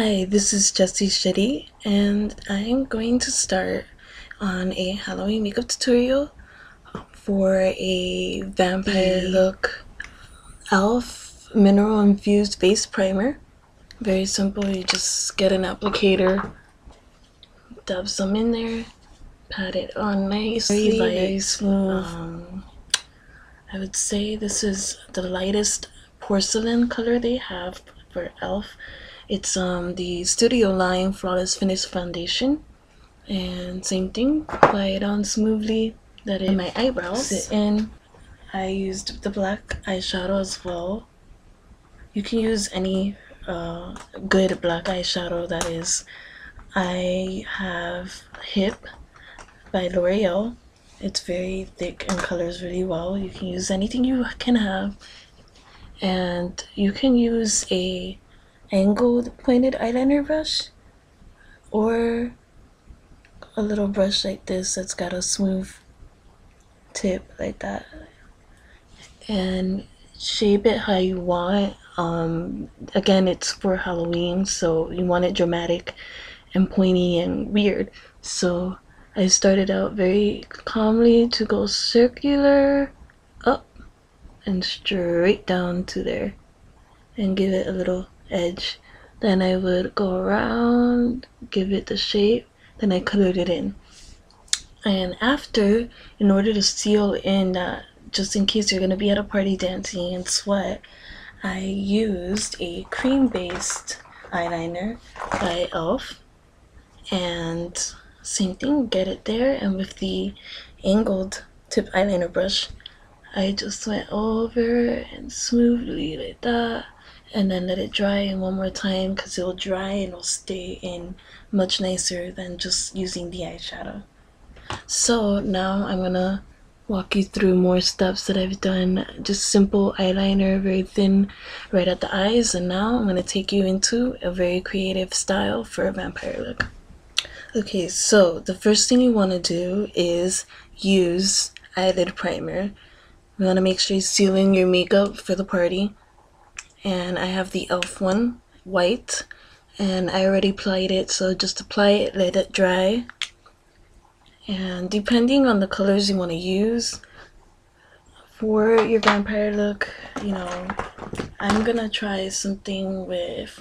Hi, this is Jessie Cherie, and I'm going to start on a Halloween makeup tutorial for a vampire look e.l.f. mineral infused face primer. Very simple. You just get an applicator, dab some in there, pat it on nicely, very light, very smooth. I would say this is the lightest porcelain color they have for e.l.f. It's the Studio Line Flawless Finish Foundation, and same thing, apply it on smoothly, let it in my eyebrows sit in. I used the black eyeshadow as well. You can use any good black eyeshadow, that is. I have Hip by L'Oreal. It's very thick and colors really well. You can use anything you can have, and you can use a angled pointed eyeliner brush or a little brush like this that's got a smooth tip like that, and shape it how you want. Again, it's for Halloween, so you want it dramatic and pointy and weird. So I started out very calmly to go circular up and straight down to there and give it a little edge. Then I would go around, give it the shape, then I colored it in. And after, in order to seal in that, just in case you're gonna be at a party dancing and sweat, I used a cream-based eyeliner by e.l.f. And same thing, get it there, and with the angled tip eyeliner brush, I just went over and smoothly like that, and then let it dry in one more time because it'll dry and it'll stay in much nicer than just using the eyeshadow. So now I'm gonna walk you through more steps that I've done. Just simple eyeliner, very thin right at the eyes, and now I'm gonna take you into a very creative style for a vampire look. Okay, so the first thing you want to do is use eyelid primer. You want to make sure you're sealing your makeup for the party, and I have the e.l.f. one, white, and I already applied it, so just apply it, let it dry. And depending on the colors you want to use for your vampire look, I'm gonna try something with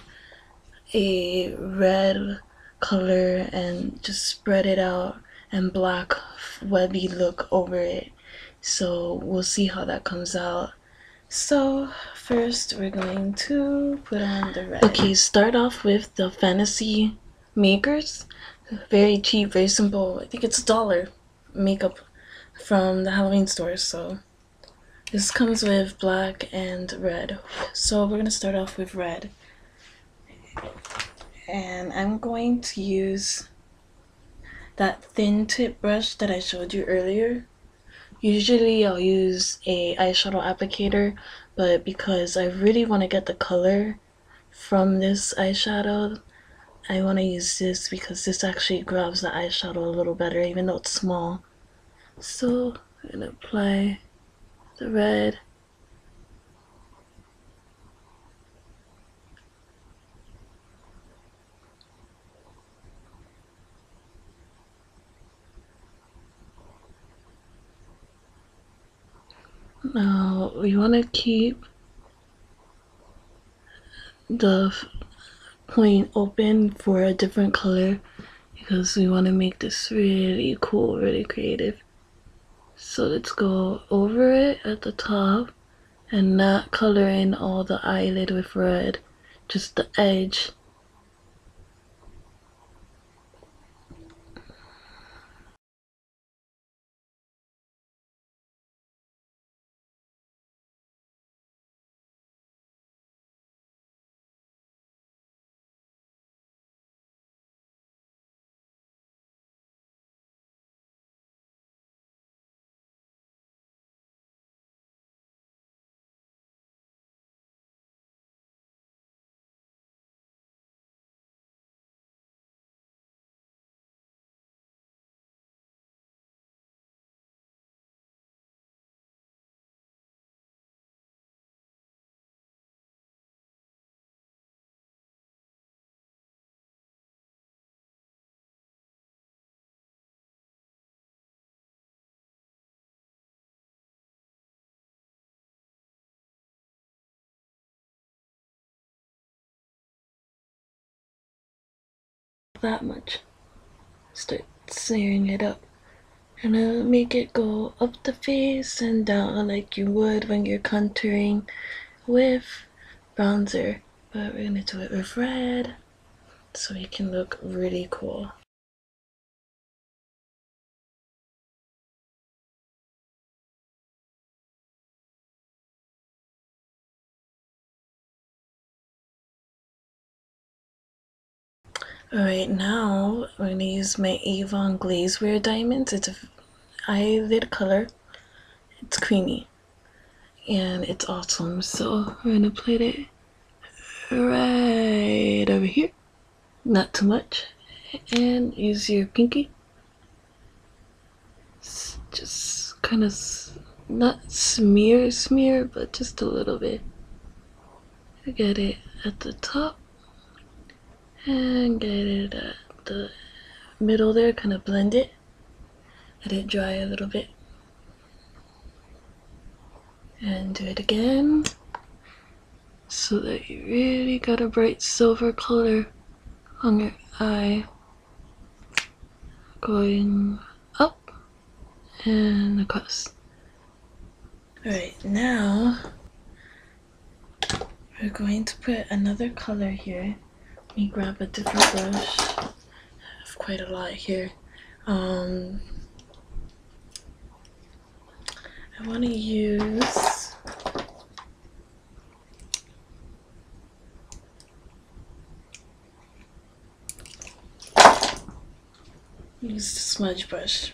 a red color and just spread it out and black webby look over it. So we'll see how that comes out. So first we're going to put on the red. Okay, start off with the Fantasy Makers. Very cheap, very simple. I think it's $1 makeup from the Halloween store. So this comes with black and red. So we're gonna start off with red. And I'm going to use that thin tip brush that I showed you earlier. Usually I'll use a eyeshadow applicator, but because I really want to get the color from this eyeshadow, I want to use this because this actually grabs the eyeshadow a little better even though it's small. So I'm going to apply the red. Now we want to keep the point open for a different color because we want to make this really cool, really creative. So let's go over it at the top and not color in all the eyelid with red, just the edge. that much. Start smearing it up. And I'll make it go up the face and down like you would when you're contouring with bronzer. But we're gonna do it with red so it can look really cool. Alright, now we're gonna use my Avon Glazewear Diamonds. It's an eyelid color. It's creamy and it's awesome. So we're gonna put it right over here, not too much, and use your pinky. Just kind of not smear, but just a little bit. Get it at the top and get it at the middle there, kind of blend it. Let it dry a little bit. And do it again so that you really got a bright silver color on your eye. Going up and across. Alright, now we're going to put another color here. Let me grab a different brush. I have quite a lot here. I want to use the smudge brush.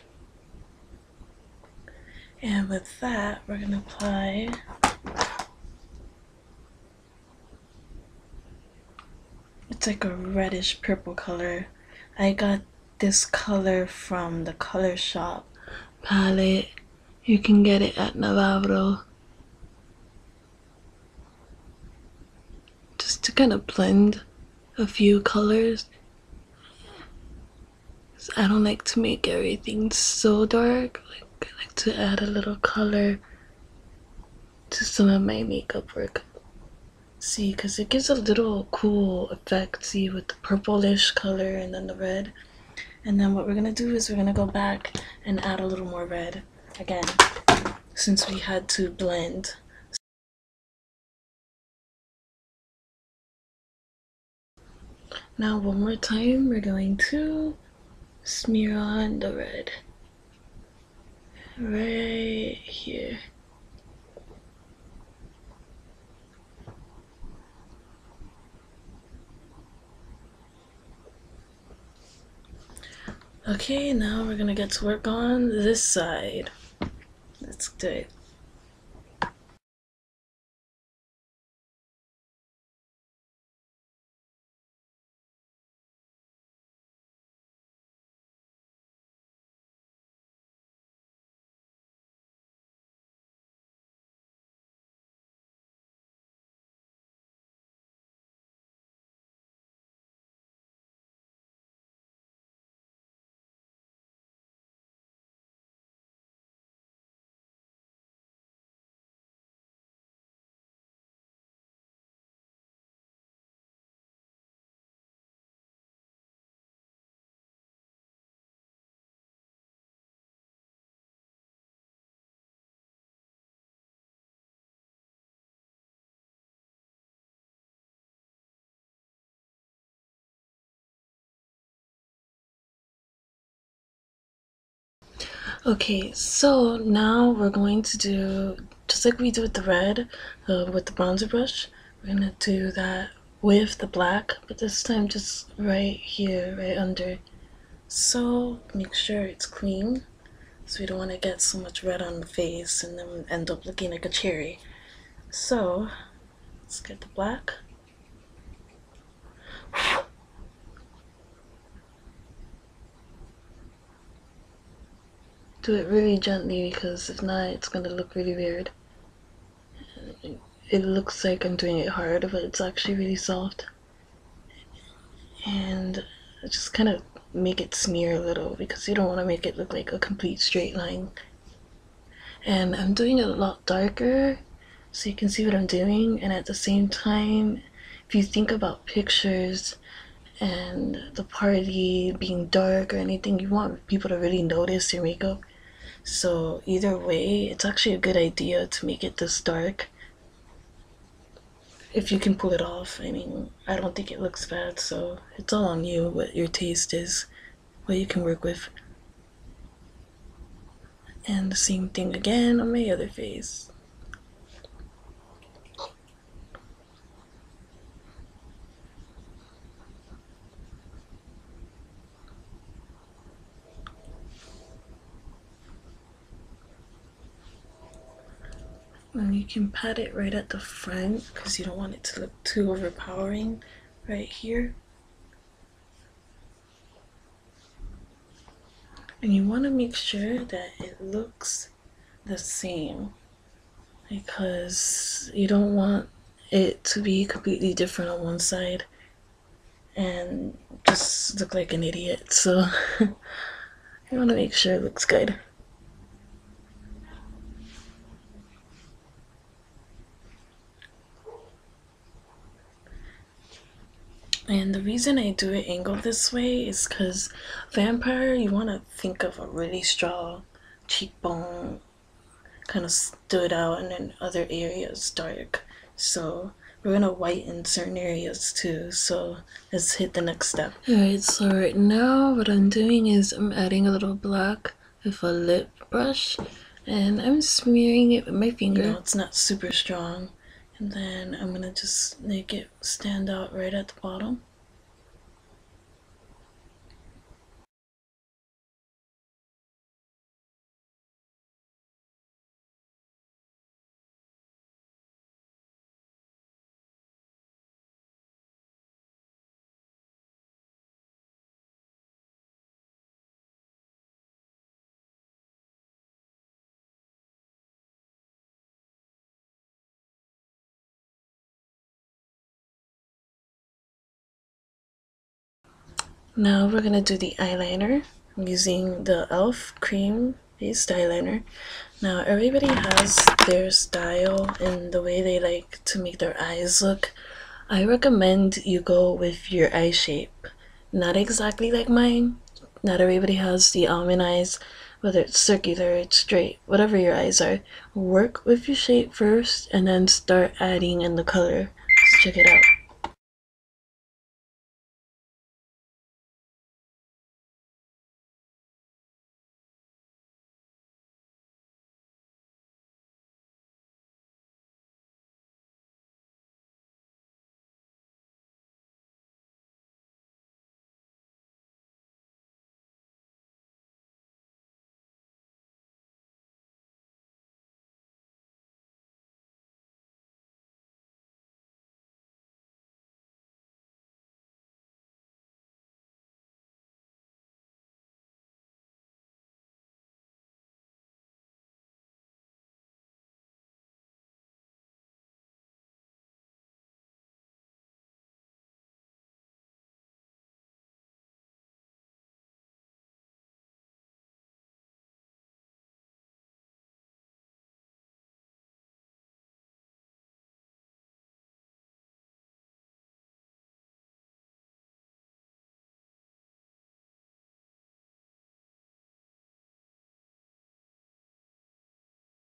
And with that, we're going to apply it's like a reddish purple color. I got this color from the Color Shop palette. You can get it at Navarro. Just to kind of blend a few colors. I don't like to make everything so dark. I like to add a little color to some of my makeup work. See, because it gives a little cool effect. See, with the purplish color and then the red. And then what we're going to do is we're going to go back and add a little more red again, since we had to blend. Now one more time, we're going to smear on the red right here. Okay, now we're gonna get to work on this side. Let's do it. Okay, so now we're going to do, just like we did with the red, with the bronzer brush, we're gonna do that with the black, but this time just right here, right under. So make sure it's clean, so we don't want to get so much red on the face and then end up looking like a cherry. So let's get the black. Do it really gently, because if not, it's gonna look really weird. It looks like I'm doing it hard, but it's actually really soft. And just kind of make it smear a little, because you don't want to make it look like a complete straight line. And I'm doing it a lot darker so you can see what I'm doing, and at the same time, if you think about pictures and the party being dark or anything. You want people to really notice your makeup. So either way, it's actually a good idea to make it this dark. If you can pull it off, I mean, I don't think it looks bad, so it's all on you, what your taste is, what you can work with. And the same thing again on my other face. And you can pat it right at the front because you don't want it to look too overpowering right here. And you want to make sure that it looks the same, because you don't want it to be completely different on one side and just look like an idiot. So you want to make sure it looks good. And the reason I do it angled this way is because vampire, you want to think of a really strong cheekbone, kind of stood out, and then other areas dark. So we're gonna whiten certain areas too. So let's hit the next step. Alright, so right now what I'm doing is I'm adding a little black with a lip brush, and I'm smearing it with my finger. You know, it's not super strong. And then I'm gonna just make it stand out right at the bottom. Now we're gonna do the eyeliner. I'm using the e.l.f. cream based eyeliner. Now everybody has their style and the way they like to make their eyes look. I recommend you go with your eye shape. Not exactly like mine. Not everybody has the almond eyes, whether it's circular, it's straight, whatever your eyes are. Work with your shape first and then start adding in the color. Let's check it out.